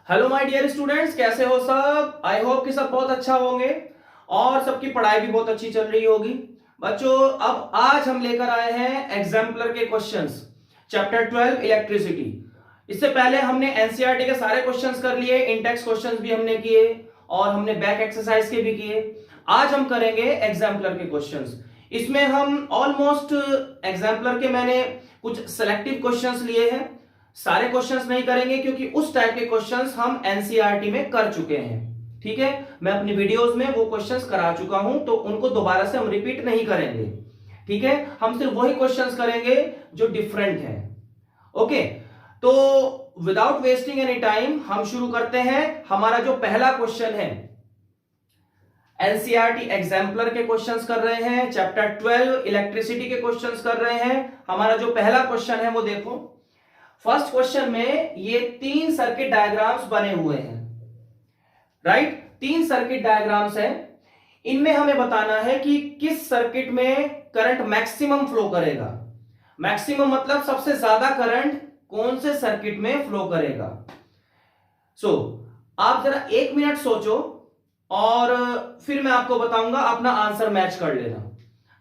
Hello my dear students, कैसे हो सब। आई होप कि सब बहुत अच्छा होंगे और सबकी पढ़ाई भी बहुत अच्छी चल रही होगी। बच्चों, अब आज हम लेकर आए हैं एग्जाम्पलर के क्वेश्चंस, चैप्टर 12 इलेक्ट्रिसिटी। इससे पहले हमने एनसीईआरटी के सारे क्वेश्चंस कर लिए, इंटेक्स क्वेश्चंस भी हमने किए और हमने बैक एक्सरसाइज के भी किए। आज हम करेंगे एग्जाम्पलर के क्वेश्चंस। इसमें हम ऑलमोस्ट एग्जाम्पलर के मैंने कुछ सेलेक्टिव क्वेश्चंस लिए हैं, सारे क्वेश्चंस नहीं करेंगे क्योंकि उस टाइप के क्वेश्चंस हम एनसीईआरटी में कर चुके हैं। ठीक है, मैं अपनी वीडियोस में वो क्वेश्चंस करा चुका हूं, तो उनको दोबारा से हम रिपीट नहीं करेंगे। ठीक है, हम सिर्फ वही क्वेश्चंस करेंगे जो डिफरेंट हैं। ओके, तो विदाउट वेस्टिंग एनी टाइम हम शुरू करते हैं। हमारा जो पहला क्वेश्चन है, एनसीईआरटी एग्जाम्पलर के क्वेश्चंस कर रहे हैं, चैप्टर 12 इलेक्ट्रिसिटी के क्वेश्चंस कर रहे हैं। हमारा जो पहला क्वेश्चन है वो देखो। फर्स्ट क्वेश्चन में ये 3 सर्किट डायग्राम्स बने हुए हैं, राइट। 3 सर्किट डायग्राम्स हैं। इनमें हमें बताना है कि किस सर्किट में करंट मैक्सिमम फ्लो करेगा। मैक्सिमम मतलब सबसे ज्यादा करंट कौन से सर्किट में फ्लो करेगा। आप जरा 1 मिनट सोचो और फिर मैं आपको बताऊंगा, अपना आंसर मैच कर लेना।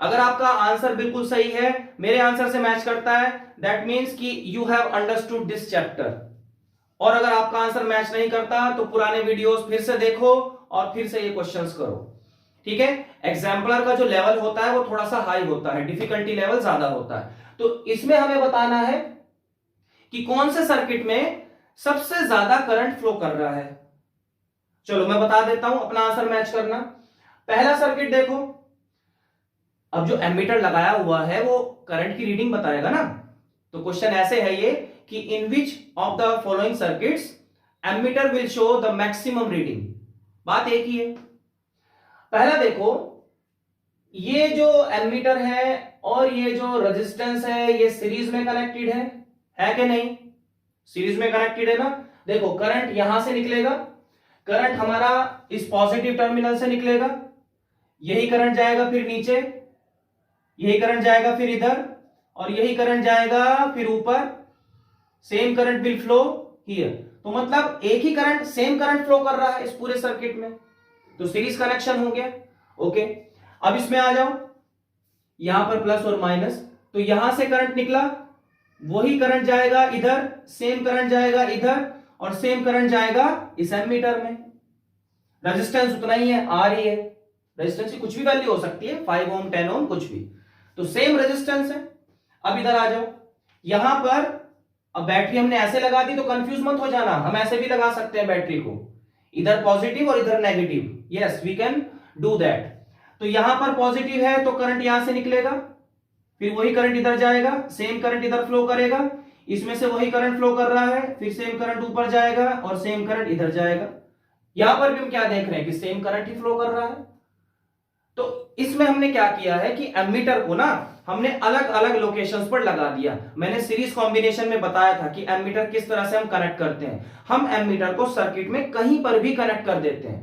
अगर आपका आंसर बिल्कुल सही है, मेरे आंसर से मैच करता है, दैट मीन्स कि you have understood this chapter. और अगर आपका आंसर मैच नहीं करता तो पुराने वीडियोस फिर से देखो और फिर से ये क्वेश्चंस करो। ठीक है, एग्जाम्पलर का जो लेवल होता है वो थोड़ा सा हाई होता है, डिफिकल्टी लेवल ज्यादा होता है। तो इसमें हमें बताना है कि कौन से सर्किट में सबसे ज्यादा करंट फ्लो कर रहा है। चलो मैं बता देता हूं, अपना आंसर मैच करना। पहला सर्किट देखो, अब जो एमीटर लगाया हुआ है वो करंट की रीडिंग बताएगा ना। तो क्वेश्चन ऐसे है ये कि in which of the following circuits ammeter will show the maximum reading. बात एक ही है। पहला देखो, ये जो एमीटर है और ये जो रेजिस्टेंस है ये सीरीज में कनेक्टेड है कि नहीं? सीरीज में कनेक्टेड है ना। देखो करंट यहां से निकलेगा, करंट हमारा इस पॉजिटिव टर्मिनल से निकलेगा, यही करंट जाएगा फिर नीचे, यही करंट जाएगा फिर इधर, और यही करंट जाएगा फिर ऊपर। Same current will flow here. तो मतलब एक ही करंट, सेम करंट फ्लो कर रहा है इस पूरे सर्किट में, तो सीरीज कनेक्शन हो गया। ओके, अब इसमें आ जाओ, यहां पर प्लस और माइनस, तो यहां से करंट निकला, वही करंट जाएगा इधर, सेम करंट जाएगा इधर, और सेम करंट जाएगा इस एमीटर में। रेजिस्टेंस उतना ही है, आर ही है। रेजिस्टेंस की कुछ भी वैल्यू हो सकती है, 5 ओम 10 ओम कुछ भी, तो सेम रेजिस्टेंस है। अब इधर आ जाओ, यहां पर अब बैटरी हमने ऐसे लगा दी, तो कंफ्यूज मत हो जाना, हम ऐसे भी लगा सकते हैं बैटरी को, इधर पॉजिटिव और इधर negative. Yes, we can do that. तो यहां पर पॉजिटिव है तो करंट यहां से निकलेगा, फिर वही करंट इधर जाएगा, सेम करंट इधर फ्लो करेगा, इसमें से वही करंट फ्लो कर रहा है, फिर सेम करंट ऊपर जाएगा और सेम करंट इधर जाएगा। यहां पर भी हम क्या देख रहे हैं कि सेम करंट ही फ्लो कर रहा है। तो इसमें हमने क्या किया है कि एमीटर को ना हमने अलग अलग लोकेशंस पर लगा दिया। मैंने सीरीज कॉम्बिनेशन में बताया था कि एमीटर किस तरह से हम कनेक्ट करते हैं। हम एमीटर को सर्किट में कहीं पर भी कनेक्ट कर देते हैं,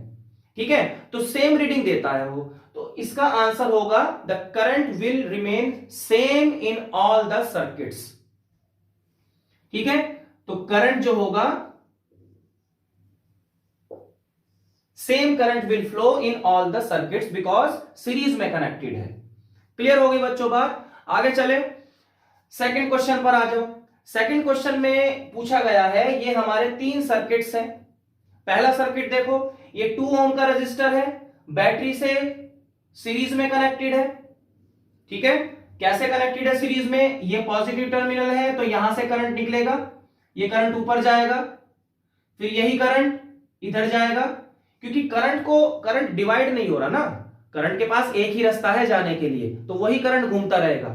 ठीक है, तो सेम रीडिंग देता है वो। तो इसका आंसर होगा the current will remain same in all the circuits. ठीक है, तो करंट जो होगा, same current will flow in all the circuits because series में कनेक्टेड है। क्लियर हो गई बच्चों बात? आगे चले, सेकंड क्वेश्चन पर आ जाओ। सेकंड क्वेश्चन में पूछा गया है, ये हमारे 3 सर्किट्स हैं। पहला सर्किट देखो, ये 2 ओम का रजिस्टर है, बैटरी से सीरीज में कनेक्टेड है। ठीक है, कैसे कनेक्टेड है सीरीज में? ये पॉजिटिव टर्मिनल है तो यहां से करंट निकलेगा, ये करंट ऊपर जाएगा, फिर यही करंट इधर जाएगा, क्योंकि करंट डिवाइड नहीं हो रहा ना, करंट के पास एक ही रास्ता है जाने के लिए, तो वही करंट घूमता रहेगा,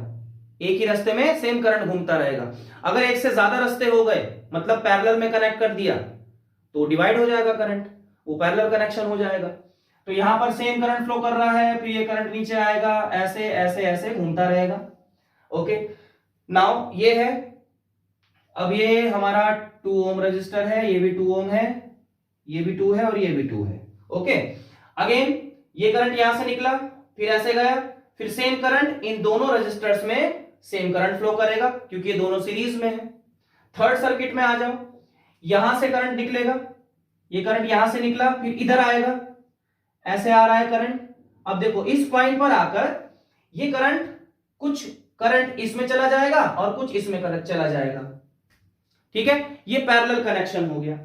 एक ही रास्ते में सेम करंट घूमता रहेगा। अगर एक से ज्यादा रास्ते हो गए, मतलब पैरेलल में कनेक्ट कर दिया, तो डिवाइड हो जाएगा करंट, वो पैरेलल कनेक्शन हो जाएगा। तो यहां पर सेम करंट फ्लो कर रहा है, फिर ये करंट नीचे आएगा, ऐसे ऐसे ऐसे घूमता रहेगा। ओके, नाउ ये है, अब ये हमारा 2 ओम रजिस्टर है, ये भी 2 ओम है, ये भी 2 है और ये भी 2 है। ओके, अगेन ये करंट यहां से निकला, फिर ऐसे गया, फिर सेम करंट इन दोनों रजिस्टर्स में सेम करंट फ्लो करेगा क्योंकि ये दोनों सीरीज में है। थर्ड सर्किट में आ जाओ, यहां से करंट निकलेगा, ये करंट यहां से निकला फिर इधर आएगा, ऐसे आ रहा है करंट। अब देखो इस पॉइंट पर आकर ये करंट, कुछ करंट इसमें चला जाएगा और कुछ इसमें करंट चला जाएगा, ठीक है। ये पैरेलल कनेक्शन हो गया।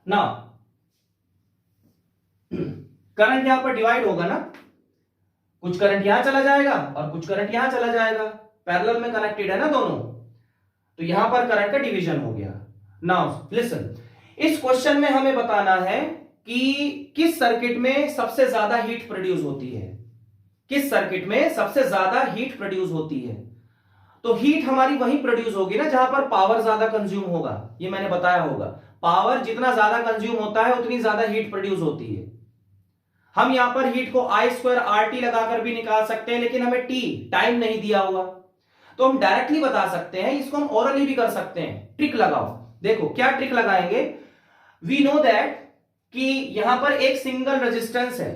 ना करंट यहां पर डिवाइड होगा ना, कुछ करंट यहां चला जाएगा और कुछ करंट यहां चला जाएगा, पैरेलल में कनेक्टेड है ना दोनों, तो यहां पर करंट का डिवीजन हो गया। नाउ लिसन, इस क्वेश्चन में हमें बताना है कि किस सर्किट में सबसे ज्यादा हीट प्रोड्यूस होती है, किस सर्किट में सबसे ज्यादा हीट प्रोड्यूस होती है। तो हीट हमारी वहीं प्रोड्यूस होगी ना जहां पर पावर ज्यादा कंज्यूम होगा, ये मैंने बताया होगा, पावर जितना ज्यादा कंज्यूम होता है उतनी ज्यादा हीट प्रोड्यूस होती है। हम यहां पर हीट को I² RT लगाकर भी निकाल सकते हैं, लेकिन हमें टाइम नहीं दिया हुआ, तो हम डायरेक्टली बता सकते हैं, इसको हम ओरली भी कर सकते हैं। ट्रिक लगाओ, देखो क्या ट्रिक लगाएंगे। वी नो दैट कि यहां पर एक सिंगल रेजिस्टेंस है,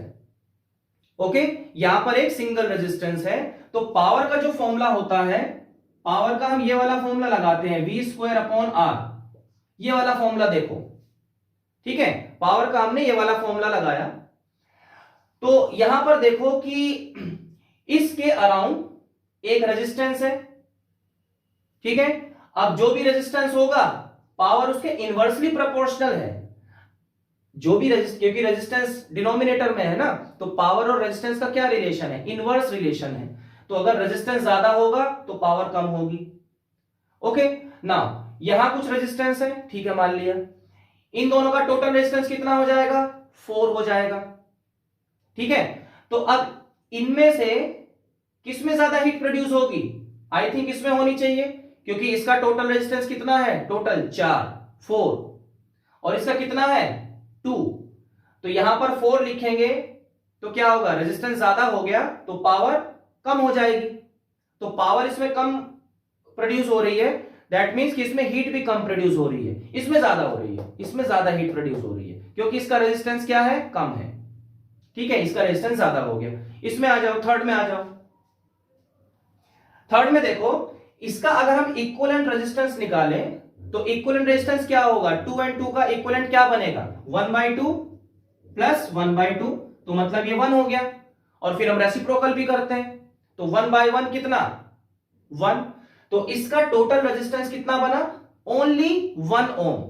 ओके, यहां पर एक सिंगल रेजिस्टेंस है, तो पावर का जो फॉर्मूला होता है, पावर का हम ये वाला फॉर्मूला लगाते हैं V²/R, ये वाला फॉर्मूला देखो, ठीक है, पावर का हमने ये वाला फॉर्मूला लगाया। तो यहां पर देखो कि इसके अराउंड एक रेजिस्टेंस है, ठीक है। अब जो भी रेजिस्टेंस होगा पावर उसके इनवर्सली प्रोपोर्शनल है, जो भी क्योंकि रेजिस्टेंस डिनोमिनेटर में है ना, तो पावर और रेजिस्टेंस का क्या रिलेशन है, इनवर्स रिलेशन है। तो अगर रेजिस्टेंस ज्यादा होगा तो पावर कम होगी, ओके ना। यहां कुछ रेजिस्टेंस है, ठीक है, मान लिया, इन दोनों का टोटल रेजिस्टेंस कितना हो जाएगा, 4 हो जाएगा, ठीक है। तो अब इनमें से किसमें ज्यादा हीट प्रोड्यूस होगी, आई थिंक इसमें होनी चाहिए, क्योंकि इसका टोटल रेजिस्टेंस कितना है, टोटल 4 और इसका कितना है 2, तो यहां पर 4 लिखेंगे तो क्या होगा, रेजिस्टेंस ज्यादा हो गया तो पावर कम हो जाएगी, तो पावर इसमें कम प्रोड्यूस हो रही है, दैट मींस कि इसमें हीट भी कम प्रोड्यूस हो रही है, इसमें ज्यादा हो रही है, इसमें ज्यादा हीट प्रोड्यूस हो रही है, क्योंकि इसका रेजिस्टेंस क्या है, कम है, ठीक है, इसका रेजिस्टेंस ज्यादा हो गया। इसमें आ जाओ, थर्ड में आ जाओ। थर्ड में देखो, इसका अगर हम इक्विवेलेंट रेजिस्टेंस निकालें तो इक्विवेलेंट रेजिस्टेंस क्या होगा, 2 और 2 का इक्विवेलेंट क्या बनेगा, 1/2 प्लस 1/2, तो मतलब ये 1 हो गया। और फिर हम रेसिप्रोकल भी करते हैं, तो 1/1 कितना, 1, तो इसका टोटल रेजिस्टेंस कितना बना, ओनली 1 ओम।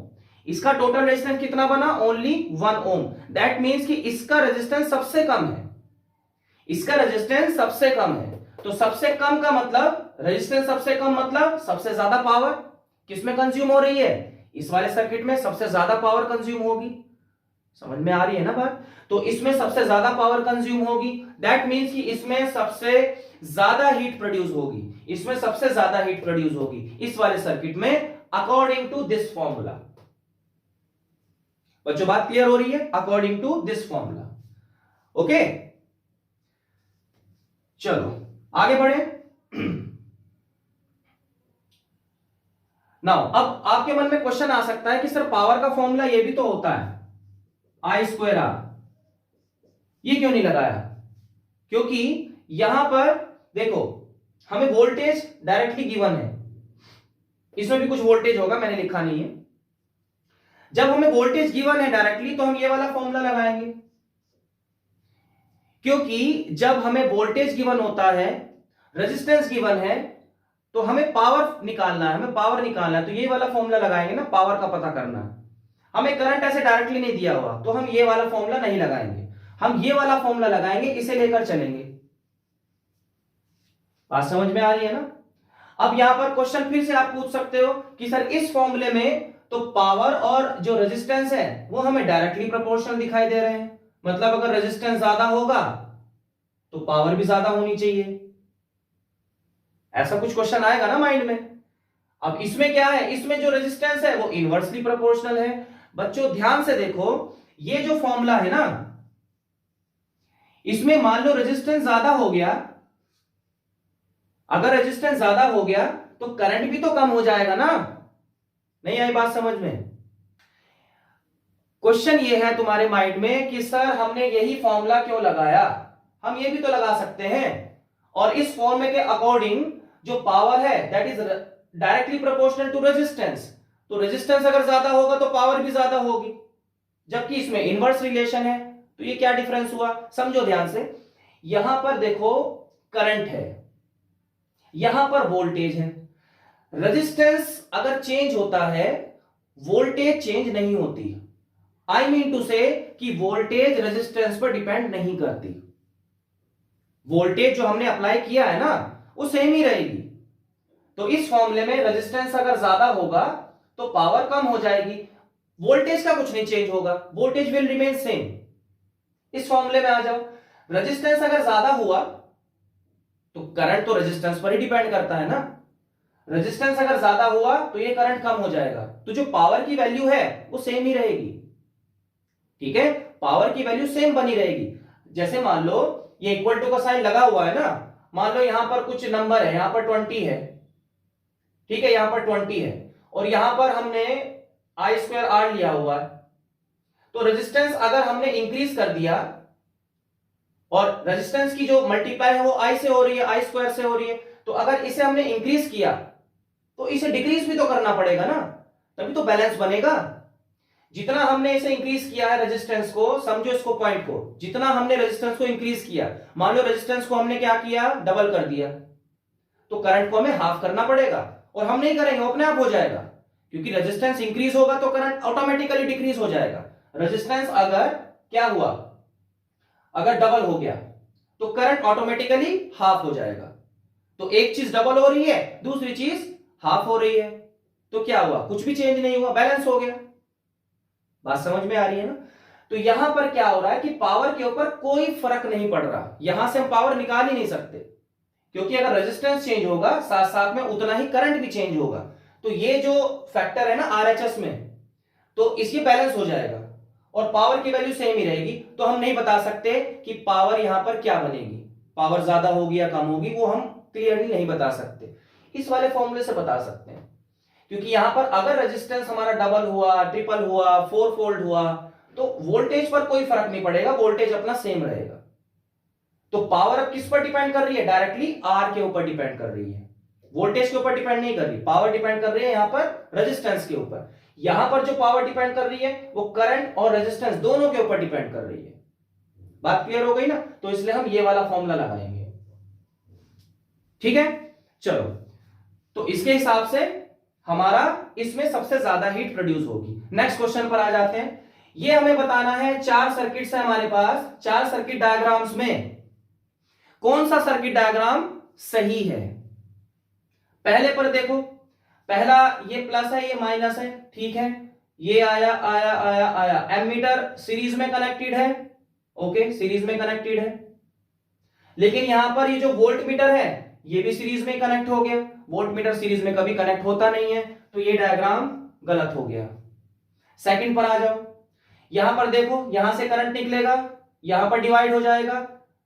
इसका टोटल रेजिस्टेंस कितना बना, ओनली 1 ओम। दैट मींस कि इसका रेजिस्टेंस सबसे कम है, इसका रेजिस्टेंस सबसे कम है, तो सबसे कम का मतलब रेजिस्टेंस सबसे कम मतलब सबसे ज्यादा पावर किसमें कंज्यूम हो रही है, इस वाले सर्किट में सबसे ज्यादा पावर कंज्यूम होगी, समझ में आ रही है ना बात। तो इसमें सबसे ज्यादा पावर कंज्यूम होगी, दैट मींस कि इसमें सबसे ज्यादा हीट प्रोड्यूस होगी, इसमें सबसे ज्यादा हीट प्रोड्यूस होगी इस वाले सर्किट में, अकॉर्डिंग टू दिस फॉर्मूला। बच्चों बात क्लियर हो रही है, according to this formula, okay. चलो आगे बढ़े। नाउ अब आपके मन में क्वेश्चन आ सकता है कि सर पावर का फॉर्मूला ये भी तो होता है I²R, ये क्यों नहीं लगाया, क्योंकि यहां पर देखो हमें वोल्टेज डायरेक्टली गिवन है, इसमें भी कुछ वोल्टेज होगा, मैंने लिखा नहीं है। जब हमें वोल्टेज गिवन है डायरेक्टली तो हम ये वाला फॉर्मूला लगाएंगे, क्योंकि जब हमें वोल्टेज गिवन होता है, रेजिस्टेंस गिवन है, तो हमें पावर निकालना है, हमें पावर निकालना है, तो ये वाला फॉर्मूला लगाएंगे ना, पावर का पता करना है। हमें करंट ऐसे डायरेक्टली नहीं दिया हुआ तो हम ये वाला फॉर्मूला नहीं लगाएंगे, हम ये वाला फॉर्मूला लगाएंगे, इसे लेकर चलेंगे। बात समझ में आ रही है ना। अब यहां पर क्वेश्चन फिर से आप पूछ सकते हो कि सर इस फॉर्मूले में तो पावर और जो रेजिस्टेंस है वो हमें डायरेक्टली प्रोपोर्शनल दिखाई दे रहे हैं, मतलब अगर रेजिस्टेंस ज्यादा होगा तो पावर भी ज्यादा होनी चाहिए, ऐसा कुछ क्वेश्चन आएगा ना माइंड में। अब इसमें क्या है, इसमें जो रेजिस्टेंस है वो इनवर्सली प्रोपोर्शनल है। बच्चों ध्यान से देखो, ये जो फॉर्मूला है ना, इसमें मान लो रेजिस्टेंस ज्यादा हो गया, अगर रेजिस्टेंस ज्यादा हो गया तो करंट भी तो कम हो जाएगा ना। नहीं आई बात समझ में। क्वेश्चन ये है तुम्हारे माइंड में कि सर हमने यही फॉर्मूला क्यों लगाया, हम ये भी तो लगा सकते हैं, और इस फॉर्मूले के अकॉर्डिंग जो पावर है that is directly proportional to resistance, तो रेजिस्टेंस अगर ज्यादा होगा तो पावर भी ज्यादा होगी, जबकि इसमें इनवर्स रिलेशन है। तो ये क्या डिफरेंस हुआ, समझो ध्यान से। यहां पर देखो करंट है, यहां पर वोल्टेज है। रेजिस्टेंस अगर चेंज होता है, वोल्टेज चेंज नहीं होती। आई मीन टू से कि वोल्टेज रेजिस्टेंस पर डिपेंड नहीं करती। वोल्टेज जो हमने अप्लाई किया है ना, वो सेम ही रहेगी। तो इस फॉर्मूले में रेजिस्टेंस अगर ज्यादा होगा तो पावर कम हो जाएगी, वोल्टेज का कुछ नहीं चेंज होगा, वोल्टेज विल रिमेन सेम। इस फॉर्मूले में आ जाओ, रेजिस्टेंस अगर ज्यादा हुआ तो करंट तो रेजिस्टेंस पर ही डिपेंड करता है ना, रेजिस्टेंस अगर ज्यादा हुआ तो ये करंट कम हो जाएगा, तो जो पावर की वैल्यू है वो सेम ही रहेगी। ठीक है, पावर की वैल्यू सेम बनी रहेगी। जैसे मान लो ये इक्वल टू का साइन लगा हुआ है ना, मान लो यहां पर कुछ नंबर है, यहां पर 20 है, ठीक है, यहां पर 20 है, और यहां पर हमने आई स्क्वायर आर लिया हुआ है। तो रेजिस्टेंस अगर हमने इंक्रीज कर दिया, और रेजिस्टेंस की जो मल्टीप्लाई है वो आई से हो रही है, आई स्क्वायर से हो रही है, तो अगर इसे हमने इंक्रीज किया तो इसे डिक्रीज भी तो करना पड़ेगा ना, तभी तो बैलेंस बनेगा। जितना हमने इसे इंक्रीज किया है रेजिस्टेंस को, समझो इसको पॉइंट को, जितना हमने रेजिस्टेंस को इंक्रीज किया, मान लो रेजिस्टेंस को हमने क्या किया, डबल कर दिया, तो करंट को हमें हाफ करना पड़ेगा, और हम नहीं करेंगे, वो अपने आप हो जाएगा, क्योंकि रेजिस्टेंस इंक्रीज होगा तो करंट ऑटोमेटिकली डिक्रीज हो जाएगा। रेजिस्टेंस अगर क्या हुआ, अगर डबल हो गया तो करंट ऑटोमेटिकली हाफ हो जाएगा। तो एक चीज डबल हो रही है, दूसरी चीज हाफ हो रही है, तो क्या हुआ, कुछ भी चेंज नहीं हुआ, बैलेंस हो गया। बात समझ में आ रही है ना। तो यहां पर क्या हो रहा है कि पावर के ऊपर कोई फर्क नहीं पड़ रहा, यहां से हम पावर निकाल ही नहीं सकते, क्योंकि अगर रेजिस्टेंस चेंज होगा साथ साथ में उतना ही करंट भी चेंज होगा। तो ये जो फैक्टर है ना आरएचएस में, तो इसकी बैलेंस हो जाएगा और पावर की वैल्यू सेम ही रहेगी। तो हम नहीं बता सकते कि पावर यहां पर क्या बनेगी, पावर ज्यादा होगी या कम होगी, वो हम क्लियरली नहीं बता सकते। इस वाले फॉर्मूले से बता सकते हैं, क्योंकि यहां पर अगर रेजिस्टेंस हमारा डबल हुआ, ट्रिपल हुआ, फोर फोल्ड हुआ, तो वोल्टेज पर कोई फर्क नहीं पड़ेगा, वोल्टेज अपना सेम रहेगा। तो पावर अब किस पर डिपेंड कर रही है, डायरेक्टली आर के ऊपर डिपेंड कर रही है, वोल्टेज के ऊपर डिपेंड नहीं कर रही, पावर डिपेंड कर रही है यहां पर रेजिस्टेंस के ऊपर। यहां पर जो पावर डिपेंड कर रही है वो करंट और रेजिस्टेंस दोनों के ऊपर डिपेंड कर रही है। बात क्लियर हो गई ना, तो इसलिए हम ये वाला फॉर्मूला लगाएंगे। ठीक है, चलो, तो इसके हिसाब से हमारा इसमें सबसे ज्यादा हीट प्रोड्यूस होगी। नेक्स्ट क्वेश्चन पर आ जाते हैं। ये हमें बताना है, 4 सर्किट्स है हमारे पास, 4 सर्किट डायग्राम्स में कौन सा सर्किट डायग्राम सही है। पहले पर देखो, पहला ये प्लस है, ये माइनस है, ठीक है, ये आया आया आया आया, एमीटर सीरीज में कनेक्टेड है, ओके, सीरीज में कनेक्टेड है। लेकिन यहां पर ये जो वोल्ट मीटर है ये भी सीरीज में कनेक्ट हो गया, वोल्ट मीटर सीरीज में कभी कनेक्ट होता नहीं है, तो ये डायग्राम गलत हो गया। सेकंड पर आ जाओ, यहां पर देखो, यहां से करंट निकलेगा, यहां पर डिवाइड हो जाएगा,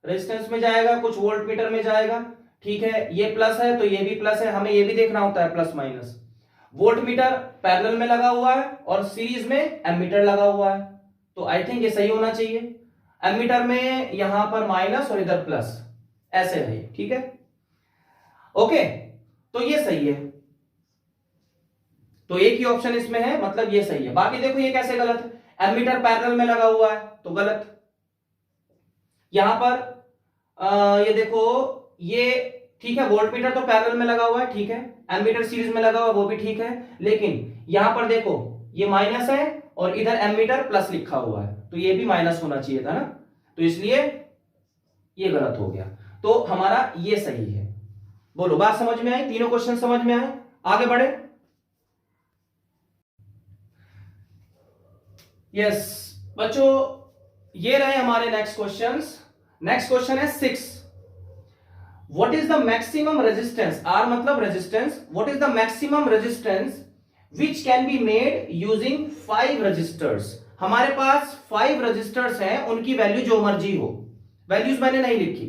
रेजिस्टेंस में जाएगा, कुछ वोल्ट मीटर में जाएगा, ठीक है, ये प्लस है तो ये भी प्लस है, हमें ये भी देखना होता है plus minus. Volt meter parallel में लगा हुआ है और सीरीज में एमीटर लगा हुआ है, तो आई थिंक ये सही होना चाहिए। एमीटर में यहां पर माइनस और इधर प्लस, ऐसे है, ठीक है, ओके, तो ये सही है, तो एक ही ऑप्शन इसमें है, मतलब ये सही है। बाकी देखो ये कैसे गलत है, एमीटर पैरेलल में लगा हुआ है तो गलत। यहां पर ये देखो, ये ठीक है, वोल्ट मीटर तो पैरेलल में लगा हुआ है, ठीक है, एमीटर सीरीज में लगा हुआ है, वो भी ठीक है, लेकिन यहां पर देखो ये माइनस है और इधर एमीटर प्लस लिखा हुआ है, तो ये भी माइनस होना चाहिए था ना, तो इसलिए ये गलत हो गया। तो हमारा ये सही है। बोलो, बात समझ में आई, तीनों क्वेश्चन समझ में आए, आगे बढ़े। यस बच्चों, ये रहे हमारे नेक्स्ट क्वेश्चंस। नेक्स्ट क्वेश्चन है 6, what is the maximum resistance, R मतलब resistance, what is the maximum resistance which can be made using 5 resistors. हमारे पास 5 रजिस्टर्स हैं, उनकी वैल्यू जो मर्जी हो, वैल्यूज मैंने नहीं लिखी,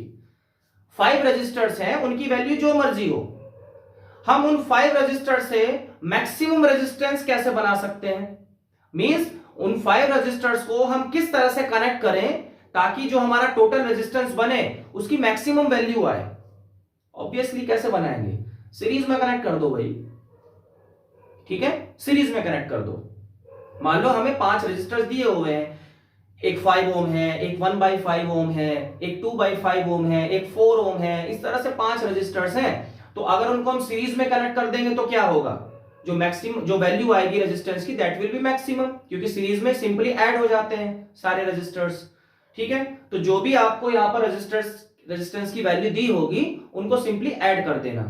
5 रजिस्टर्स हैं, उनकी वैल्यू जो मर्जी हो। हम उन 5 रजिस्टर से मैक्सिमम रेजिस्टेंस कैसे बना सकते हैं, मींस उन 5 रजिस्टर्स को हम किस तरह से कनेक्ट करें ताकि जो हमारा टोटल रेजिस्टेंस बने उसकी मैक्सिमम वैल्यू आए। ऑब्वियसली कैसे बनाएंगे, सीरीज में कनेक्ट कर दो भाई, ठीक है, सीरीज में कनेक्ट कर दो। मान लो हमें 5 रजिस्टर्स दिए हुए हैं, एक 5 ओम है, एक 1/5 ओम है, एक 2/5 ओम है, एक 4 ओम है, इस तरह से 5 रजिस्टर्स हैं। तो अगर उनको हम सीरीज में कनेक्ट कर देंगे तो क्या होगा, जो मैक्सिमम जो वैल्यू आएगी रेजिस्टेंस की, दैट विल बी मैक्सिमम, क्योंकि सीरीज में सिंपली ऐड हो जाते हैं सारे रजिस्टर्स। ठीक है, तो जो भी आपको यहां पर रेजिस्टेंस की वैल्यू दी होगी उनको सिंपली ऐड कर देना,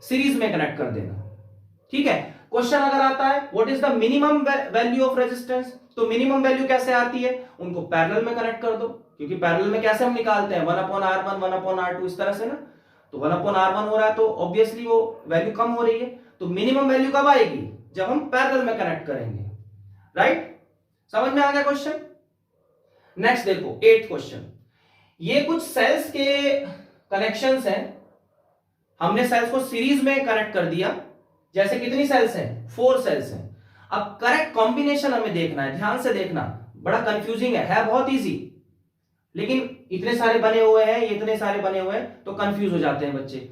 सीरीज में कनेक्ट कर देना। ठीक है, क्वेश्चन अगर आता है what is the minimum value of resistance, तो मिनिमम वैल्यू कैसे आती है, उनको पैरेलल में कनेक्ट कर दो, क्योंकि पैरेलल में कैसे हम निकालते हैं 1/R1 1/R2 इस तरह से ना, तो 1/R1 हो रहा है तो ऑब्वियसली वो वैल्यू कम हो रही है, तो मिनिमम वैल्यू कब आएगी, जब हम पैरेलल में कनेक्ट करेंगे। राइट, समझ में आ गया क्वेश्चन। नेक्स्ट देखो 8th क्वेश्चन, ये कुछ सेल्स के कनेक्शंस हैं, हमने सेल्स को सीरीज में कनेक्ट कर दिया, जैसे कितनी सेल्स हैं, 4 सेल्स हैं। अब करेक्ट कॉम्बिनेशन हमें देखना है, ध्यान से देखना, बड़ा कंफ्यूजिंग है बहुत इजी, लेकिन इतने सारे बने हुए हैं, इतने सारे बने हुए हैं तो कंफ्यूज हो जाते हैं बच्चे।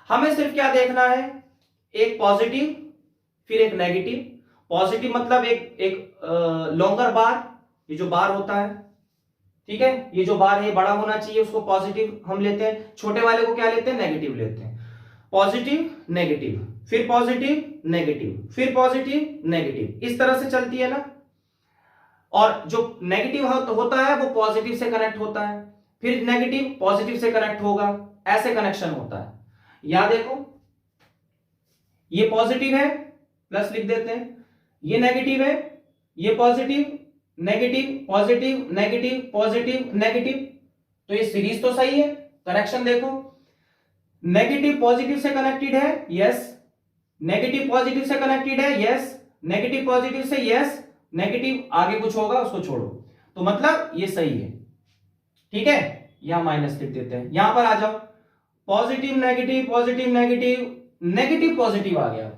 हमें सिर्फ क्या देखना है, एक पॉजिटिव फिर एक नेगेटिव। पॉजिटिव मतलब एक लॉन्गर बार, ये जो बार होता है, ठीक है, ये जो बार है बड़ा होना चाहिए, उसको पॉजिटिव हम लेते हैं, छोटे वाले को क्या लेते हैं, नेगेटिव लेते हैं। पॉजिटिव नेगेटिव, फिर पॉजिटिव नेगेटिव, फिर पॉजिटिव नेगेटिव, इस तरह से चलती है ना। और जो नेगेटिव होता है वो पॉजिटिव से कनेक्ट होता है, फिर नेगेटिव पॉजिटिव से कनेक्ट होगा, ऐसे कनेक्शन होता है। यहां देखो ये पॉजिटिव है, प्लस लिख देते हैं, ये नेगेटिव है, ये positive negative positive negative positive negative, तो ये सीरीज तो सही है। कनेक्शन देखो, नेगेटिव पॉजिटिव से कनेक्टेड है, यस, नेगेटिव पॉजिटिव से कनेक्टेड है, यस, नेगेटिव पॉजिटिव से, यस, नेगेटिव आगे कुछ होगा उसको छोड़ो, तो मतलब ये सही है। ठीक है, यहां माइनस लिख देते हैं, यहां पर आ जाओ, positive negative positive negative, negative positive आ गया,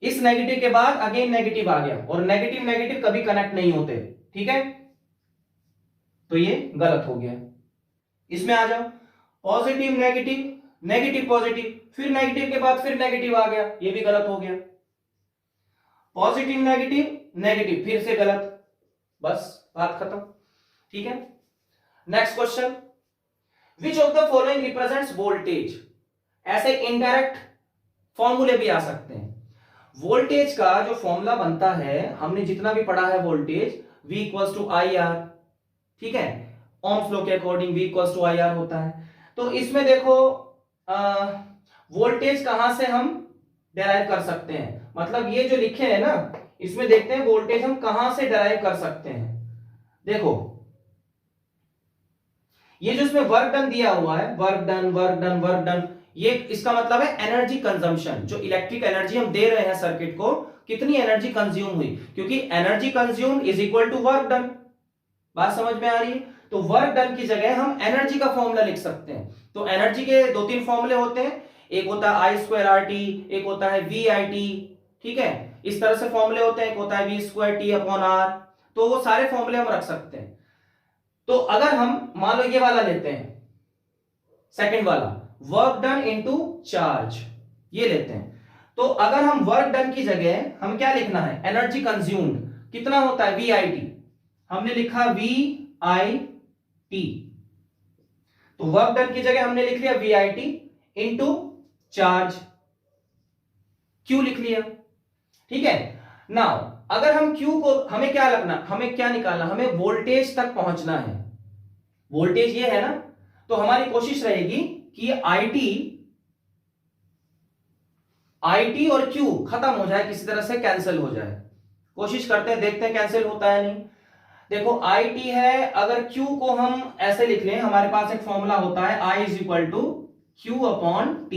इस नेगेटिव के बाद अगेन नेगेटिव आ गया, और नेगेटिव नेगेटिव कभी कनेक्ट नहीं होते। ठीक है, तो ये गलत हो गया। इसमें आ जाओ, पॉजिटिव नेगेटिव नेगेटिव पॉजिटिव, फिर नेगेटिव के बाद फिर नेगेटिव आ गया, ये भी गलत हो गया। पॉजिटिव नेगेटिव नेगेटिव, फिर से गलत, बस बात खत्म। ठीक है, next question, which of the following represents voltage. ऐसे इनडायरेक्ट फॉर्मूले भी आ सकते हैं। वोल्टेज का जो फॉर्मूला बनता है, हमने जितना भी पढ़ा है voltage, V equals to I R, ठीक है, ओम्स लॉ के according V equals to I R होता है। तो इसमें देखो वोल्टेज कहां से हम डेराइव कर सकते हैं, मतलब ये जो लिखे हैं ना, इसमें देखते हैं वोल्टेज हम कहां से डेराइव कर सकते हैं। देखो ये जो इसमें वर्क डन दिया हुआ है, work done work done work done, ये इसका मतलब है एनर्जी कंजम्पशन, जो इलेक्ट्रिक एनर्जी हम दे रहे हैं सर्किट को, कितनी एनर्जी कंज्यूम हुई, क्योंकि energy consume is equal to work done. बात समझ में आ रही है, तो वर्क डन की जगह हम एनर्जी का फॉर्मूला लिख सकते हैं। तो एनर्जी के 2-3 फॉर्मूले होते हैं, एक होता है I2RT, एक होता है VIT, ठीक है, इस तरह से फॉर्मूले होते हैं, एक होता है V2T/R, तो वो सारे फॉर्मूले हम रख सकते हैं। तो अगर हम मान लो ये वाला लेते हैं, सेकंड वाला, वर्क डन इनटू चार्ज, ये लेते हैं, तो अगर हम वर्क डन की जगह हम क्या लिखना है, एनर्जी कंज्यूम्ड कितना होता है, VIT, हमने लिखा VIT, तो वर्क डन की जगह हमने लिख लिया VIT इनटू चार्ज, Q लिख लिया। ठीक है, नाउ अगर हम Q को, हमें क्या लगना, हमें क्या निकालना, हमें वोल्टेज तक पहुंचना है, वोल्टेज ये है ना, तो हमारी कोशिश रहेगी कि IT और Q खत्म हो जाए, किसी तरह से कैंसिल हो जाए। कोशिश करते हैं, देखते हैं कैंसिल होता है नहीं। देखो IT है, अगर Q को हम ऐसे लिख लें, हमारे पास एक फॉर्मूला होता है I is equal to Q/T,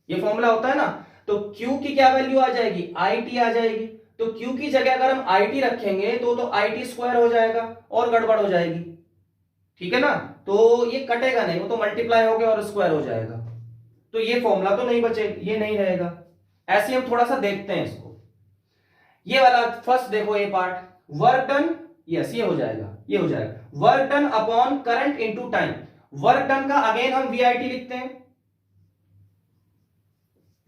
ये फॉर्मूला होता है ना, तो Q की क्या वैल्यू आ जाएगी, IT आ जाएगी, तो Q की जगह अगर हम IT रखेंगे तो IT² हो जाएगा और गड़बड़ हो जाएगी। ठीक है ना, तो ये कटेगा नहीं, वो तो मल्टीप्लाई हो गया और स्क्वायर हो जाएगा, तो ये फॉर्मूला तो नहीं बचे, ये नहीं रहेगा। ऐसे हम थोड़ा सा देखते हैं इसको, ये वाला फर्स्ट देखो, ये पार्ट वर्क डन, यस ये हो जाएगा, ये हो जाएगा, work done upon current into time. Work done का अगेन हम VIT लिखते हैं,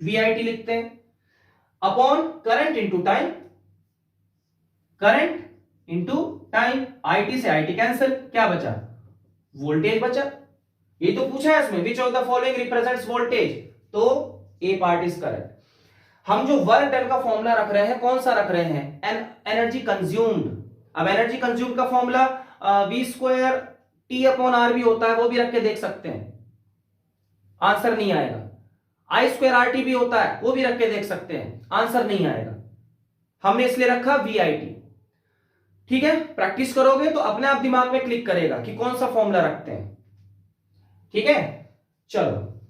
VIT लिखते हैं, upon current into time, current into time, IT से IT कैंसिल, क्या बचा, वोल्टेज बचा। ये तो पूछा है इसमें, विच of the following represents voltage, तो ए पार्ट इज करेक्ट। हम जो वर्क डन का फॉर्मूला रख रहे हैं, कौन सा रख रहे हैं, एनर्जी कंज्यूम्ड। अब एनर्जी कंज्यूम्ड का फॉर्मूला V² T/R भी होता है, वो भी रख के देख सकते हैं, आंसर नहीं आएगा। I² RT भी होता है, वो भी रख के देख सकते हैं, आंसर नहीं आएगा। हमने इसलिए रखा VIT। ठीक है, प्रैक्टिस करोगे तो अपने आप दिमाग में क्लिक करेगा कि कौन सा फॉर्मूला रखते हैं। ठीक है, चलो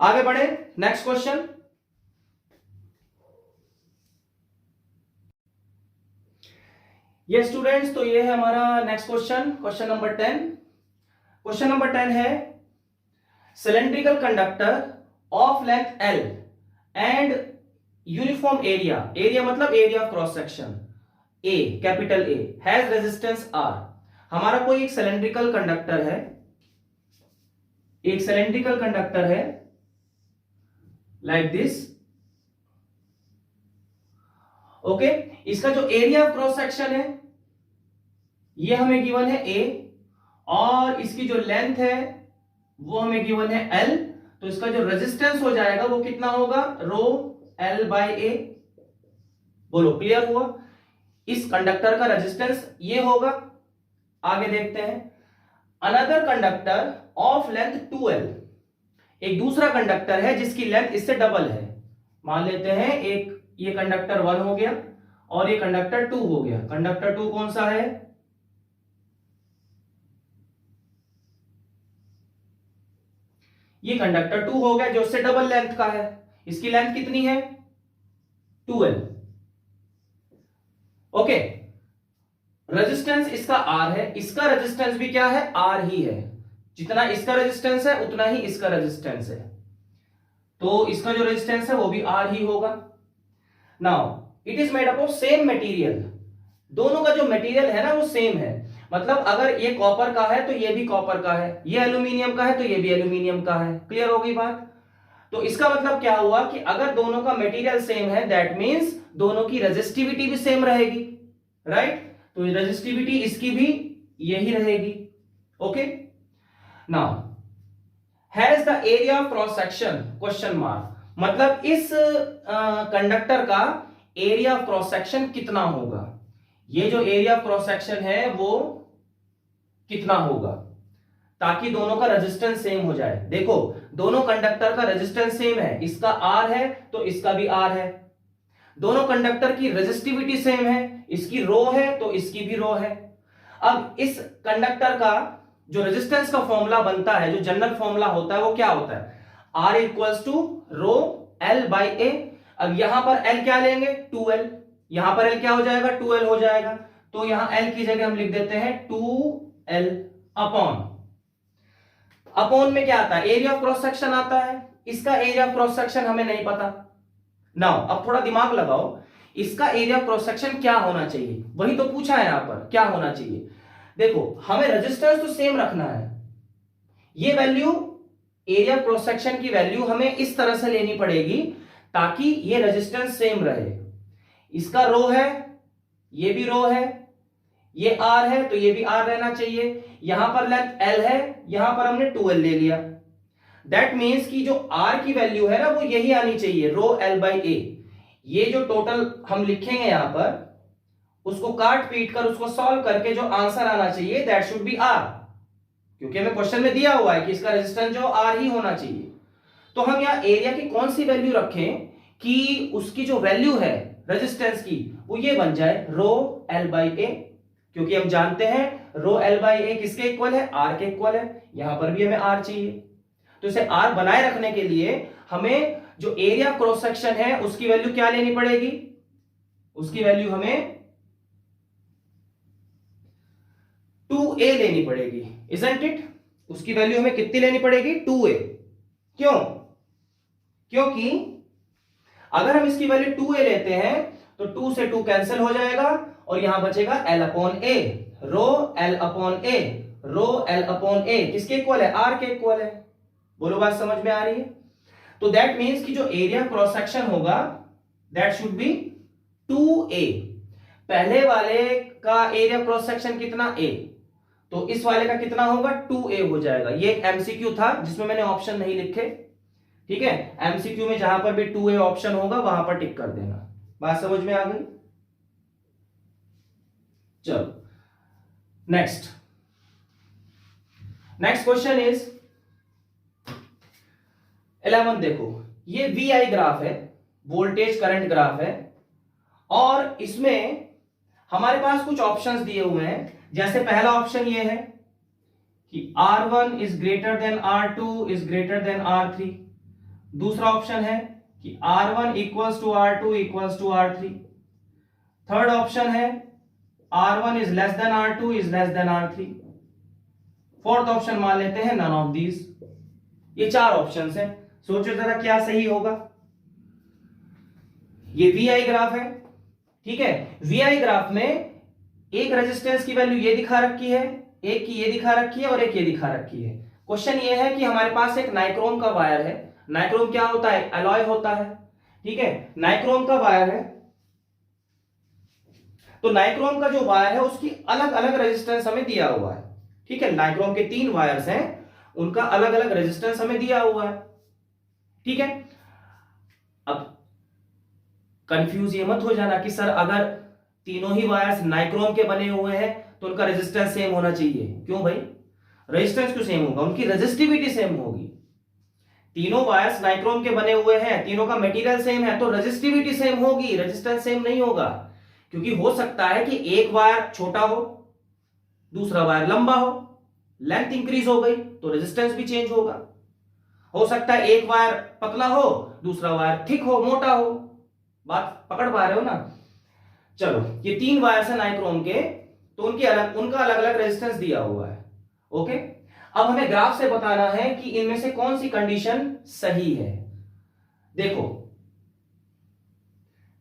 आगे बढ़े, नेक्स्ट क्वेश्चन। ये स्टूडेंट्स, तो ये है हमारा next question, question number 10। Question number 10 है, cylindrical conductor of length L and uniform area, area मतलब area of cross section A, capital A, has resistance R। हमारा कोई एक सिलेंड्रिकल कंडक्टर है, एक सिलेंड्रिकल कंडक्टर है लाइक दिस, ओके। इसका जो एरिया ऑफ क्रॉस सेक्शन है ये हमें गिवन है A, और इसकी जो लेंथ है वो हमें गिवन है L। तो इसका जो रेजिस्टेंस हो जाएगा वो कितना होगा, रो L बाई A। बोलो क्लियर हुआ। इस कंडक्टर का रेजिस्टेंस ये होगा। आगे देखते हैं, another conductor of length 2L, एक दूसरा कंडक्टर है जिसकी लेंथ इससे डबल है। मान लेते हैं एक ये कंडक्टर 1 हो गया और ये कंडक्टर 2 हो गया। कंडक्टर 2 कौन सा है, ये कंडक्टर 2 हो गया जो उससे डबल लेंथ का है। इसकी लेंथ कितनी है, 2L, ओके। रेजिस्टेंस इसका R है, इसका रेजिस्टेंस भी क्या है, R ही है। जितना इसका रेजिस्टेंस है उतना ही इसका रेजिस्टेंस है, तो इसका जो रेजिस्टेंस है वो भी R ही होगा। Now it is made up of same material, दोनों का जो मटेरियल है ना वो सेम है। मतलब अगर ये कॉपर का है तो ये भी कॉपर का है, ये एल्यूमिनियम का है तो ये भी एल्यूमिनियम का है। क्लियर हो गई बात। तो इसका मतलब क्या हुआ कि अगर दोनों का मटेरियल सेम है, दैट मींस दोनों की रेजिस्टिविटी भी सेम रहेगी, राइट। तो रेजिस्टिविटी इसकी भी यही रहेगी, okay. Now has the area of cross section question mark, मतलब इस कंडक्टर का एरिया ऑफ क्रॉस सेक्शन कितना होगा, ये जो एरिया ऑफ क्रॉस सेक्शन है वो कितना होगा, ताकि दोनों का रेजिस्टेंस सेम हो जाए। देखो दोनों कंडक्टर का रेजिस्टेंस सेम है, इसका R है तो इसका भी R है। दोनों कंडक्टर की रेजिस्टिविटी सेम है, इसकी रो है तो इसकी भी रो है। अब इस कंडक्टर का जो रेजिस्टेंस का फॉर्मूला बनता है, जो जनरल फॉर्मूला होता है वो क्या होता है, R equals to rho L by A। अब यहां पर L क्या लेंगे, 2L, यहां पर L क्या हो जाएगा, 2L हो जाएगा। तो यहां L की जगह हम लिख देते हैं 2L अपॉन, अपॉन में क्या आता है, एरिया ऑफ क्रॉस सेक्शन आता है। इसका एरिया ऑफ क्रॉस सेक्शन हमें नहीं पता। नाउ अब थोड़ा दिमाग लगाओ, इसका एरिया ऑफ क्रॉस सेक्शन क्या होना चाहिए, वही तो पूछा है यहां पर, क्या होना चाहिए। देखो हमें रेजिस्टेंस तो सेम रखना है, ये value area of cross section की वैल्यू हमें इस तरह से लेनी पड़ेगी ताकि ये रेजिस्टेंस सेम रहे। इसका रो है, ये भी रो है, ये R है तो ये भी R रहना चाहिए। यहां पर लेंथ L है, यहां पर हमने 2L ले लिया। दैट मींस कि जो R की वैल्यू है ना वो यही आनी चाहिए, रो L बाई A। ये जो टोटल हम लिखेंगे यहां पर, उसको काट पीट कर उसको सॉल्व करके जो आंसर आना चाहिए दैट शुड बी R, क्योंकि हमें क्वेश्चन में दिया हुआ है कि इसका रेजिस्टेंस जो R ही होना चाहिए। तो हम यहाँ एरिया की कौन सी वैल्यू रखें कि उसकी जो वैल्यू है रेजिस्टेंस की वो ये बन जाए रो L बाई A, क्योंकि हम जानते हैं रो L बाई A किसके इक्वल है, R के इक्वल है। यहां पर भी हमें R चाहिए, तो इसे R बनाए रखने के लिए हमें जो एरिया क्रॉस सेक्शन है उसकी वैल्यू क्या लेनी पड़ेगी, उसकी वैल्यू हमें 2A लेनी पड़ेगी, इजंट इट। उसकी वैल्यू हमें कितनी लेनी पड़ेगी, 2A। क्यों, क्योंकि अगर हम इसकी वैल्यू 2A लेते हैं तो 2 से 2 कैंसिल हो जाएगा और यहां बचेगा L upon A, rho L upon A, rho L upon A किसके इक्वल है, R के इक्वल है। बोलो बात समझ में आ रही है। तो दैट मींस कि जो एरिया क्रॉस सेक्शन होगा दैट शुड बी 2a। पहले वाले का एरिया क्रॉस सेक्शन कितना a, तो इस वाले का कितना होगा 2a हो जाएगा। ये एक एमसीक्यू था जिसमें मैंने ऑप्शन नहीं लिखे, ठीक है। एमसीक्यू में जहां पर भी 2a ऑप्शन होगा वहां पर टिक कर देना। बात समझ में आ गई? चलो नेक्स्ट क्वेश्चन इज 11। देखो ये VI ग्राफ है, वोल्टेज करंट ग्राफ है, और इसमें हमारे पास कुछ ऑप्शंस दिए हुए हैं। जैसे पहला ऑप्शन ये है कि R1 is greater than R2 is greater than R3। दूसरा ऑप्शन है कि R1 equals to R2 equals to R3। Third option है R1 is less than R2 is less than R3। Fourth option मान लेते हैं नन ऑफ दीज। ये 4 options हैं, सोचो जरा क्या सही होगा। ये VI ग्राफ है, ठीक है। VI ग्राफ में एक रेजिस्टेंस की वैल्यू ये दिखा रखी है, एक की ये दिखा रखी है और एक ये दिखा रखी है। क्वेश्चन ये है कि हमारे पास एक नाइक्रोम का वायर है। नाइक्रोम क्या होता है? अलॉय होता है, ठीक है। नाइक्रोम का वायर है, तो नाइक्रोम का जो वायर है उसकी अलग अलग रेजिस्टेंस हमें दिया हुआ है, ठीक है। नाइक्रोम के 3 वायर्स हैं, उनका अलग अलग रेजिस्टेंस हमें दिया हुआ है, ठीक है। अब कंफ्यूज ये मत हो जाना कि सर अगर तीनों ही वायर्स नाइक्रोम के बने हुए हैं तो उनका रेजिस्टेंस सेम होना चाहिए। क्यों भाई? रेजिस्टेंस क्यों सेम होगा? उनकी रेजिस्टिविटी सेम होगी। तीनों वायर्स नाइक्रोम के बने हुए हैं, तीनों का मटेरियल सेम है, तो रेजिस्टिविटी सेम होगी, रेजिस्टेंस सेम नहीं होगा। क्योंकि हो सकता है कि एक वायर छोटा हो, दूसरा वायर लंबा हो, लेंथ इंक्रीज हो गई तो रेजिस्टेंस भी चेंज होगा। हो सकता है एक वायर पतला हो, दूसरा वायर थिक हो, मोटा हो। बात पकड़ पा रहे हो ना? चलो ये 3 वायर्स हैं नाइक्रोम के, तो उनका अलग अलग रेजिस्टेंस दिया हुआ है, ओके। अब हमें ग्राफ से बताना है कि इनमें से कौन सी कंडीशन सही है। देखो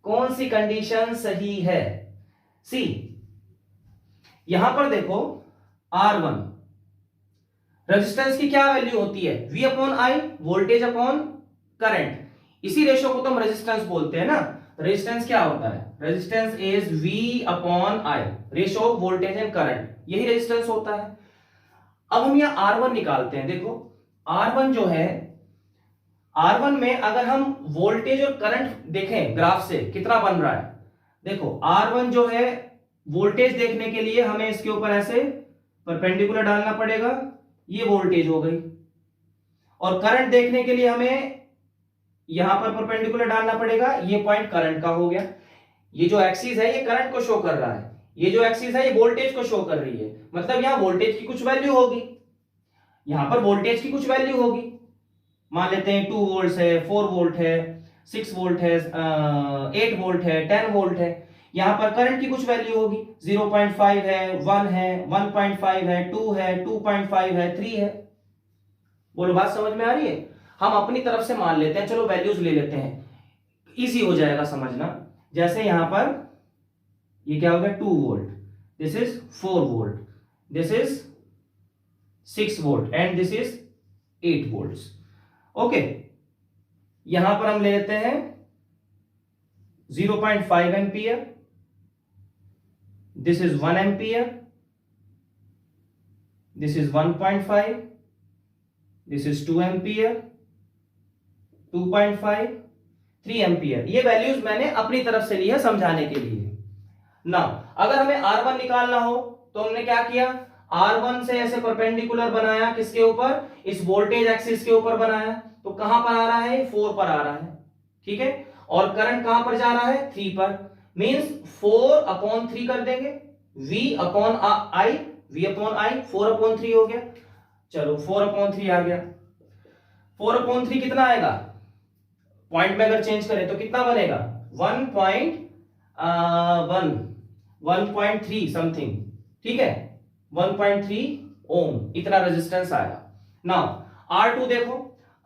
कौन सी कंडीशन सही है। सी यहां पर देखो R1 रेजिस्टेंस की क्या वैल्यू होती है? V upon I, voltage upon current. इसी रेशो को तो हम रेजिस्टेंस बोलते हैं ना। रेजिस्टेंस क्या होता है? Resistance is V upon I, ratio of voltage and current, यही रेजिस्टेंस होता है। अब हम यहां R1 निकालते हैं। देखो R1 जो है, R1 में अगर हम वोल्टेज और करंट देखें ग्राफ से कितना बन रहा है, देखो R1 जो है वोल्टेज देखने के लिए हमें इसके ऊपर ऐसे परपेंडिकुलर डालना पड़ेगा, ये वोल्टेज हो गई। और करंट देखने के लिए हमें यहां पर परपेंडिकुलर डालना पड़ेगा, ये पॉइंट करंट का हो गया। ये जो एक्सिस है ये करंट को शो कर रहा है, ये जो एक्सिस है ये वोल्टेज को शो कर रही है। मतलब यहां वोल्टेज की कुछ वैल्यू होगी, यहां पर वोल्टेज की कुछ वैल्यू होगी। मान लेते हैं 2 वोल्ट है, 4 वोल्ट है, 6 वोल्ट है, 8 वोल्ट है, 10 वोल्ट है। यहां पर करंट की कुछ वैल्यू होगी, 0.5 है, 1 है, 1.5 है, 2 है, 2.5 है, 3 है। बोलो बात समझ में आ रही है? हम अपनी तरफ से मान लेते हैं, चलो वैल्यूज ले लेते हैं, इजी हो जाएगा समझना। जैसे यहां पर ये क्या हो गया 2 volt, this is 4 volt, this is 6 volt and this is 8 volts, okay. यहां पर हम ले लेते हैं 0.5 ampere, this is 1 ampere, this is 1.5, this is 2 ampere, 2.5, 3 ampere. ये वैल्यूज मैंने अपनी तरफ से ली है समझाने के लिए ना। अगर हमें R1 निकालना हो तो हमने क्या किया, R1 से ऐसे परपेंडिकुलर बनाया, किसके ऊपर? इस वोल्टेज एक्सिस के ऊपर बनाया। तो कहां पर आ रहा है? 4 पर आ रहा है, ठीक है। और करंट कहां पर जा रहा है? 3 पर। मींस 4 अपॉन 3 कर देंगे, V upon I, V upon I 4 upon 3 हो गया। चलो 4 अपॉन 3 आ गया। 4 अपॉन 3 कितना आएगा? पॉइंट में अगर चेंज करें तो कितना बनेगा? 1.3 समथिंग, ठीक है, 1.3 ओम इतना रेजिस्टेंस आया। नाउ R2 देखो,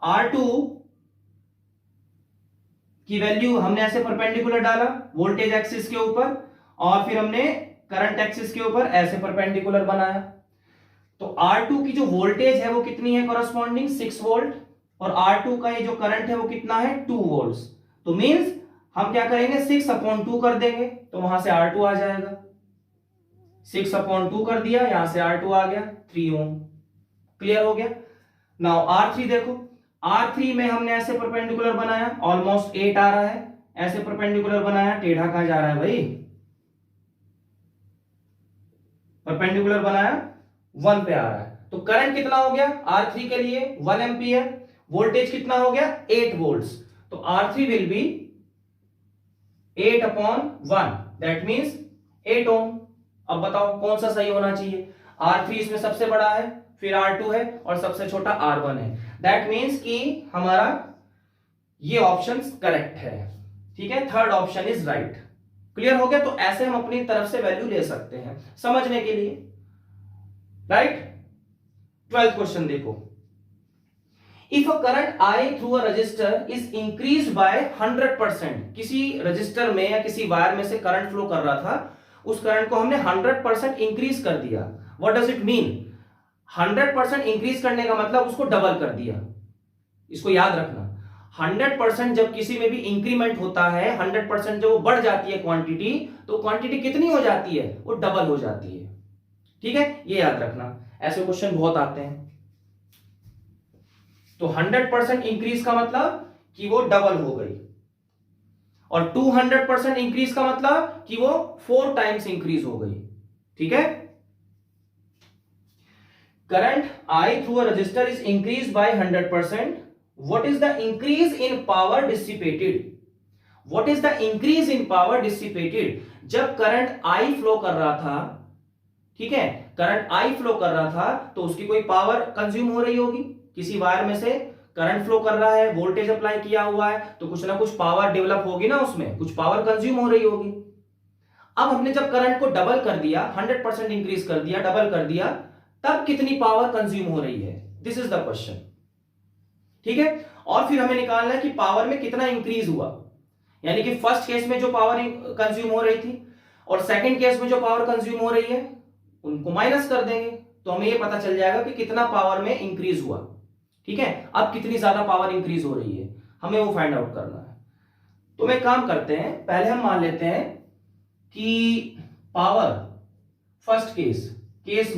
R2 की वैल्यू हमने ऐसे परपेंडिकुलर डाला वोल्टेज एक्सिस के ऊपर, और फिर हमने करंट एक्सिस के ऊपर ऐसे परपेंडिकुलर बनाया। तो R2 की जो वोल्टेज है वो कितनी है? कॉरस्पॉन्डिंग 6 वोल्ट, और R2 का ये जो करंट है वो कितना है? 2 वोल्ट्स। तो मींस हम क्या करेंगे 6/2 कर देंगे तो वहां से R2 आ जाएगा। 6/2 कर दिया, यहां से R2 आ गया 3 ओम। क्लियर हो गया। नाउ R3 देखो, R3 में हमने ऐसे परपेंडिकुलर बनाया, ऑलमोस्ट 8 आ रहा है, ऐसे परपेंडिकुलर बनाया, टेढ़ा कहां जा रहा है भाई, परपेंडिकुलर बनाया 1 पे आ रहा है। तो करंट कितना हो गया R3 के लिए 1 एम्पियर, वोल्टेज कितना हो गया 8 वोल्ट्स, तो R3 will be 8/1, that means 8 ओम। अब बताओ कौन सा सही होना चाहिए, R3 इसमें सबसे बड़ा है, फिर R2 है और सबसे छोटा R1 है, दैट मींस कि हमारा ये ऑप्शन करेक्ट है। ठीक है, third option is right. Clear हो गया। तो ऐसे हम अपनी तरफ से वैल्यू ले सकते हैं समझने के लिए, राइट। 12th क्वेश्चन देखो, if a current I through a resistor is increase by 100%, किसी रजिस्टर में या किसी वायर में से करंट फ्लो कर रहा था, उस करंट को हमने 100% इंक्रीज कर दिया। What does it mean, 100% increase करने का मतलब उसको डबल कर दिया। इसको याद रखना, 100% जब किसी में भी इंक्रीमेंट होता है, 100% जब वो बढ़ जाती है क्वांटिटी, तो क्वांटिटी कितनी हो जाती है, वो डबल हो जाती है। ठीक है, ये याद रखना, ऐसे क्वेश्चन बहुत आते हैं। तो 100% इंक्रीज का मतलब कि वो डबल हो गई, और 200% इंक्रीज का मतलब कि वो 4 टाइम्स इंक्रीज हो गई। ठीक है, current I through a resistor is increase by 100%. What is the increase in power dissipated? What is the increase in power dissipated? जब करंट I फ्लो कर रहा था, ठीक है, करंट I फ्लो कर रहा था, तो उसकी कोई पावर कंज्यूम हो रही होगी। किसी वायर में से करंट फ्लो कर रहा है, वोल्टेज अप्लाई किया हुआ है, तो कुछ ना कुछ पावर डेवलप होगी ना, उसमें कुछ पावर कंज्यूम हो रही होगी। अब हमने जब करंट को डबल कर दिया, 100% इंक्रीज कर दिया, डबल कर दिया, तब कितनी पावर कंज्यूम हो रही है, दिस इज द क्वेश्चन। ठीक है, और फिर हमें निकालना है कि पावर में कितना इंक्रीज हुआ, यानी कि फर्स्ट केस में जो पावर कंज्यूम हो रही थी और सेकंड केस में जो पावर कंज्यूम हो रही है, उनको माइनस कर देंगे, तो हमें यह पता चल जाएगा कि कितना पावर में इंक्रीज हुआ। ठीक है, अब कितनी ज्यादा पावर इंक्रीज हो रही है, हमें वो फाइंड आउट करना है। तो मैं काम करते हैं, पहले हम मान लेते हैं कि power first case, case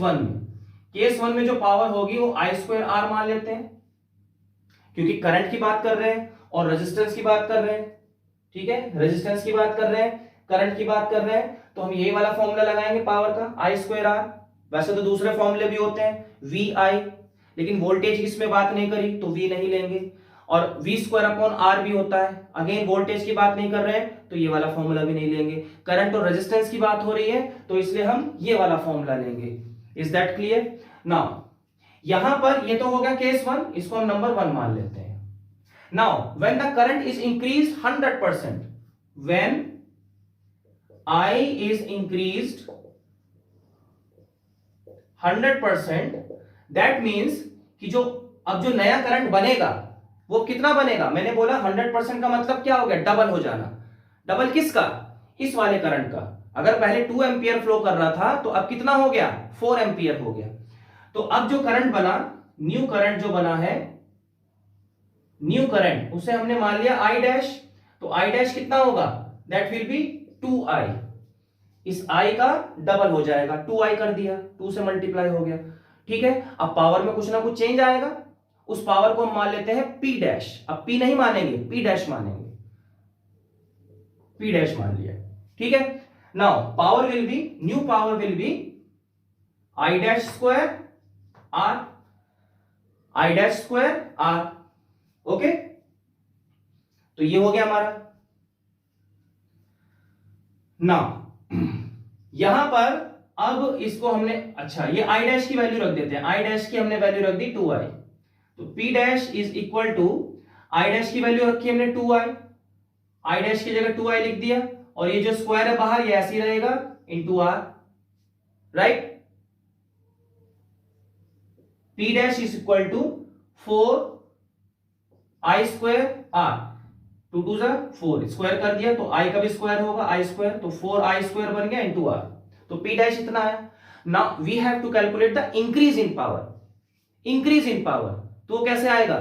one में जो पावर होगी वो I²R मान लेते हैं, क्योंकि करंट की बात कर रहे हैं और रेजिस्टेंस की बात कर रहे हैं। ठीक है, रेजिस्टेंस की बात कर रहे हैं, करंट की बात कर रहे हैं, तो हम यही वाला फॉर्मूला लगाएंगे पावर का, I²R। वैसे तो दूसरे फॉर्मूले भी होते हैं, VI, लेकिन वोल्टेज की इसमें बात नहीं करी तो V नहीं लेंगे, और V²/R भी होता है, अगेन वोल्टेज की बात नहीं कर रहे हैं तो ये वाला फॉर्मूला भी नहीं लेंगे। करंट और रेजिस्टेंस की बात हो रही है तो इसलिए हम ये वाला फॉर्मूला लेंगे। Is that clear? नाउ यहां पर ये तो हो गया केस 1, इसको हम नंबर 1 मान लेते हैं। Now when the current is increase 100%, when I is increased 100%, that means कि जो अब जो नया करंट बनेगा वो कितना बनेगा, मैंने बोला 100% का मतलब क्या हो गया, डबल हो जाना। डबल किसका, इस वाले करंट का। अगर पहले 2 एम्पियर फ्लो कर रहा था तो अब कितना हो गया, 4 एम्पियर हो गया। तो अब जो करंट बना, न्यू करंट जो बना है, न्यू करंट, उसे हमने मान लिया I', तो I' कितना होगा, दैट विल बी 2I। इस I का डबल हो जाएगा, 2I कर दिया, 2 से मल्टीप्लाई हो गया। ठीक है, अब पावर में कुछ ना कुछ चेंज आएगा, उस पावर को हम मान लेते हैं P'। अब P नहीं मानेंगे, P' मानेंगे, P' मान लिया। ठीक है, now power will be, new power will be I'² R, I'² R। Okay, तो ये हो गया हमारा। नाउ यहां पर अब इसको हमने, अच्छा ये I' की वैल्यू रख देते हैं, I' की हमने वैल्यू रख दी 2I, तो P' is equal to, I' की वैल्यू रखी हमने 2I, I' की जगह 2I लिख दिया, और ये जो स्क्वायर है बाहर ये ऐसे ही रहेगा into R, right. P' is equal to 4I² R, 2 2 जा 4, स्क्वायर कर दिया तो I का भी स्क्वायर होगा, I², तो 4I² बन गया इंटू R, तो P' इतना है। Now we have to calculate the increase in power. Increase in power तो कैसे आएगा,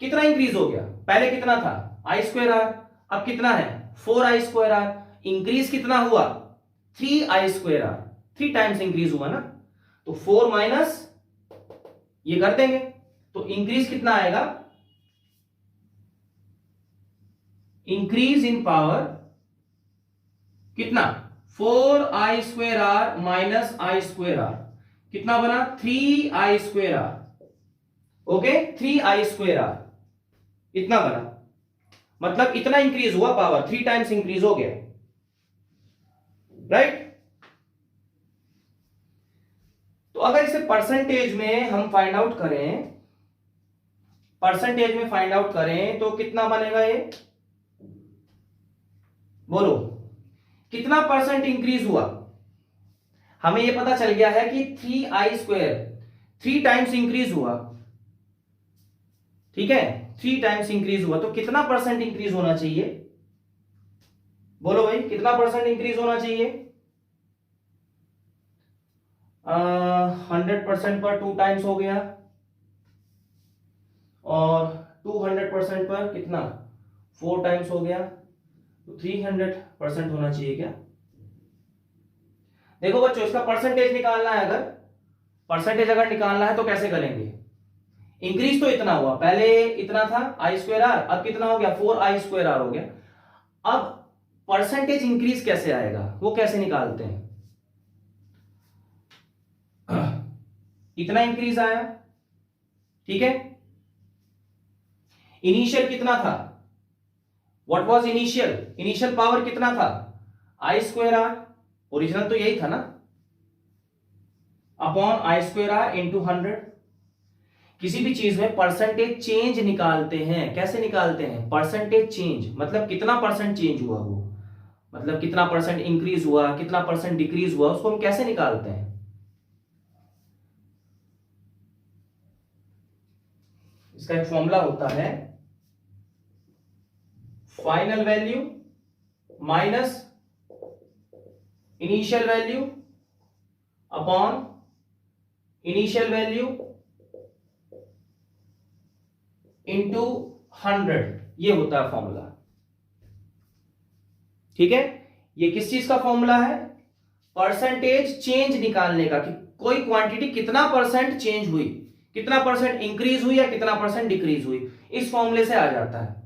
कितना इंक्रीज हो गया, पहले कितना था I²R, अब कितना है 4i²r। इंक्रीज कितना हुआ? 3i²r, 3 टाइम्स इंक्रीज हुआ ना, तो 4 माइनस ये कर देंगे, तो इंक्रीज कितना आएगा? इंक्रीज इन पावर कितना? 4i²r माइनस i²r, कितना बना? 3i²r। ओके, 3i²r इतना बना, मतलब इतना इंक्रीज हुआ पावर, 3 टाइम्स इंक्रीज हो गया, राइट? तो अगर इसे परसेंटेज में हम फाइंड आउट करें, परसेंटेज में फाइंड आउट करें तो कितना बनेगा ये? बोलो, कितना परसेंट इंक्रीज हुआ? हमें ये पता चल गया है कि 3i², 3 टाइम्स इंक्रीज हुआ, ठीक है, 3 टाइम्स इंक्रीज हुआ, तो कितना परसेंट इंक्रीज होना चाहिए? बोलो भाई, कितना परसेंट इंक्रीज होना चाहिए? 100% पर 2 टाइम्स हो गया, और 200% पर कितना? 4 टाइम्स हो गया, तो 300% होना चाहिए क्या? देखो बच्चों, इसका परसेंटेज निकालना है, अगर परसेंटेज अगर निकालना है तो कैसे करेंगे? इंक्रीज तो इतना हुआ, पहले इतना था i²r, अब कितना हो गया? 4i²r हो गया। अब परसेंटेज इंक्रीज कैसे आएगा, वो कैसे निकालते हैं? इतना इंक्रीज आया, ठीक है। इनिशियल कितना था? What was initial? Initial power कितना था? i²r, ओरिजिनल तो यही था ना, अपॉन i²r इंटू 100। किसी भी चीज में परसेंटेज चेंज निकालते हैं, कैसे निकालते हैं? परसेंटेज चेंज, मतलब कितना परसेंट चेंज हुआ, वो मतलब कितना परसेंट इंक्रीज हुआ, कितना परसेंट डिक्रीज हुआ, उसको हम कैसे निकालते हैं? इसका एक फॉर्मूला होता है, final value minus initial value upon initial value into 100, ये होता है फॉर्मूला, ठीक है। ये किस चीज का फॉर्मूला है? परसेंटेज चेंज निकालने का, कि कोई क्वांटिटी कितना परसेंट चेंज हुई, कितना परसेंट इंक्रीज हुई या कितना परसेंट डिक्रीज हुई, इस फॉर्मूले से आ जाता है।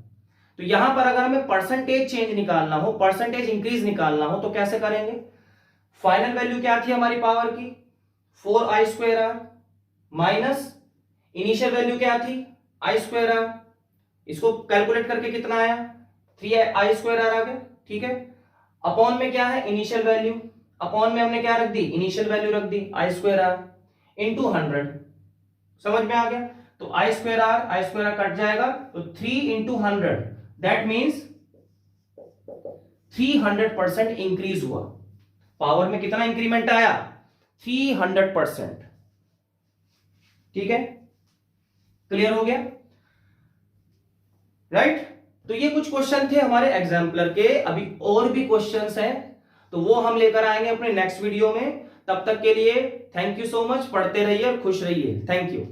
तो यहां पर अगर हमें परसेंटेज चेंज निकालना हो, परसेंटेज इंक्रीज निकालना हो, तो कैसे करेंगे? फाइनल वैल्यू क्या थी हमारी पावर की? 4i²r माइनस इनिशियल वैल्यू क्या थी? i²r। इसको कैलकुलेट करके कितना आया? 3i²r आ गया, ठीक है। अपॉन में क्या है? इनिशियल वैल्यू, अपॉन में हमने क्या रख दी? इनिशियल वैल्यू रख दी i²r इंटू 100। समझ में आ गया? तो i²r कट जाएगा, तो 3 इंटू 100, दैट मीन्स 300% इंक्रीज हुआ। पावर में कितना इंक्रीमेंट आया? 300%, ठीक है। क्लियर हो गया, राइट? तो ये कुछ क्वेश्चन थे हमारे एग्जाम्पलर के, अभी और भी क्वेश्चंस हैं, तो वो हम लेकर आएंगे अपने नेक्स्ट वीडियो में। तब तक के लिए थैंक यू सो मच, पढ़ते रहिए और खुश रहिए। Thank you.